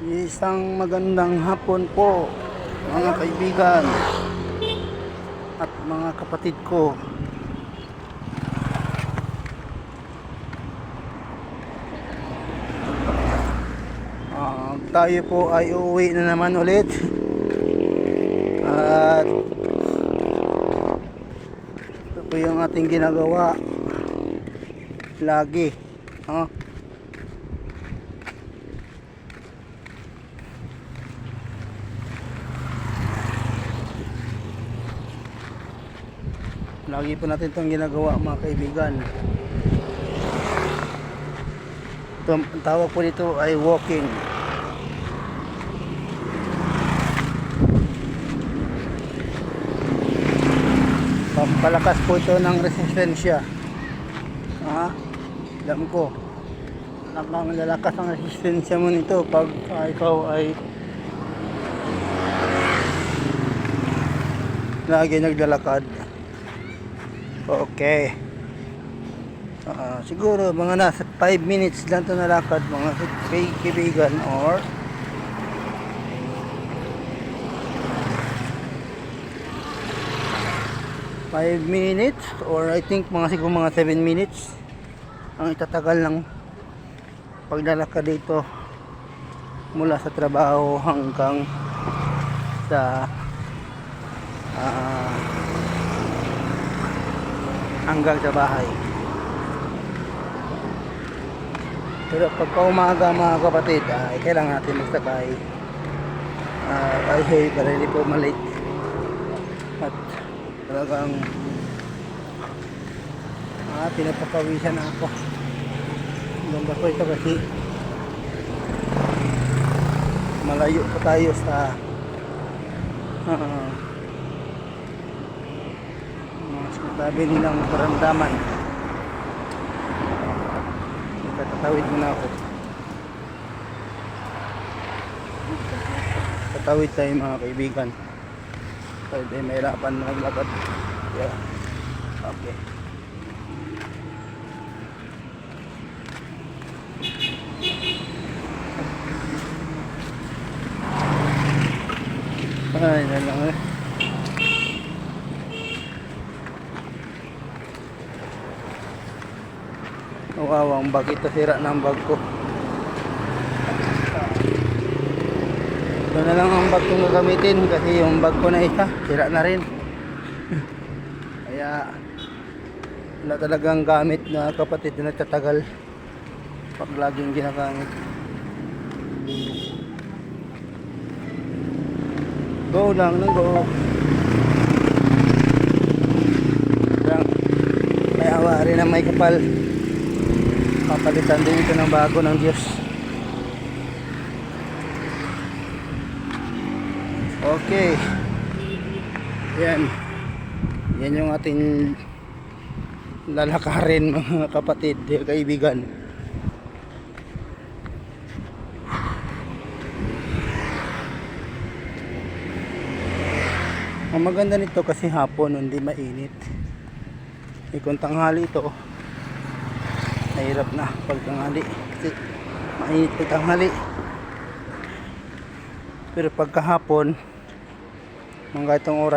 Isang magandang hapon po mga kaibigan at mga kapatid ko. Tayo po ay uuwi na naman ulit at ito po yung ating ginagawa lagi. Lagi po natin itong ginagawa mga kaibigan. Ang tawag po dito ay walking. Pampalakas po ito ng resistensya. Alam ko lalakas ang resistensya mo nito pag ikaw ay lagi naglalakad. Okay. Siguro mga nasa 5 minutes lang ito nalakad mga kaibigan, or minutes, or I think siguro mga 7 minutes ang itatagal ng paglalakad dito mula sa trabaho hanggang sa bahay. Pero pagka umaga mga kapatid, kailangan natin magsakay highway para hindi po malate. At talagang pinapapawisan na ako. Ganda po ito kasi malayo pa tayo sa mga sinasabi nilang karamdaman. Tatawid muna ako. Tatawid tayo mga kaibigan. Pwede mahirapan na maglakad. Yeah. Okay. Ay, na lang eh. Ang bag ito, sira ng bag ko. Ito na lang ang bag kong gagamitin kasi yung bag ko na isa sira na rin. Kaya wala talagang gamit na kapatid na nagtatagal pag laging ginagamit. Go lang ng go. May awa rin na may kapal. Papalitan din ito ng bago ng Diyos. Okay. Yan yung ating lalakarin mga kapatid, kaibigan. Ang maganda nito kasi hapon hindi mainit. Kung tanghali ito, mahirap na pag tanghali kasi mainit pag tanghali. Pero pagkahapon mga itong oras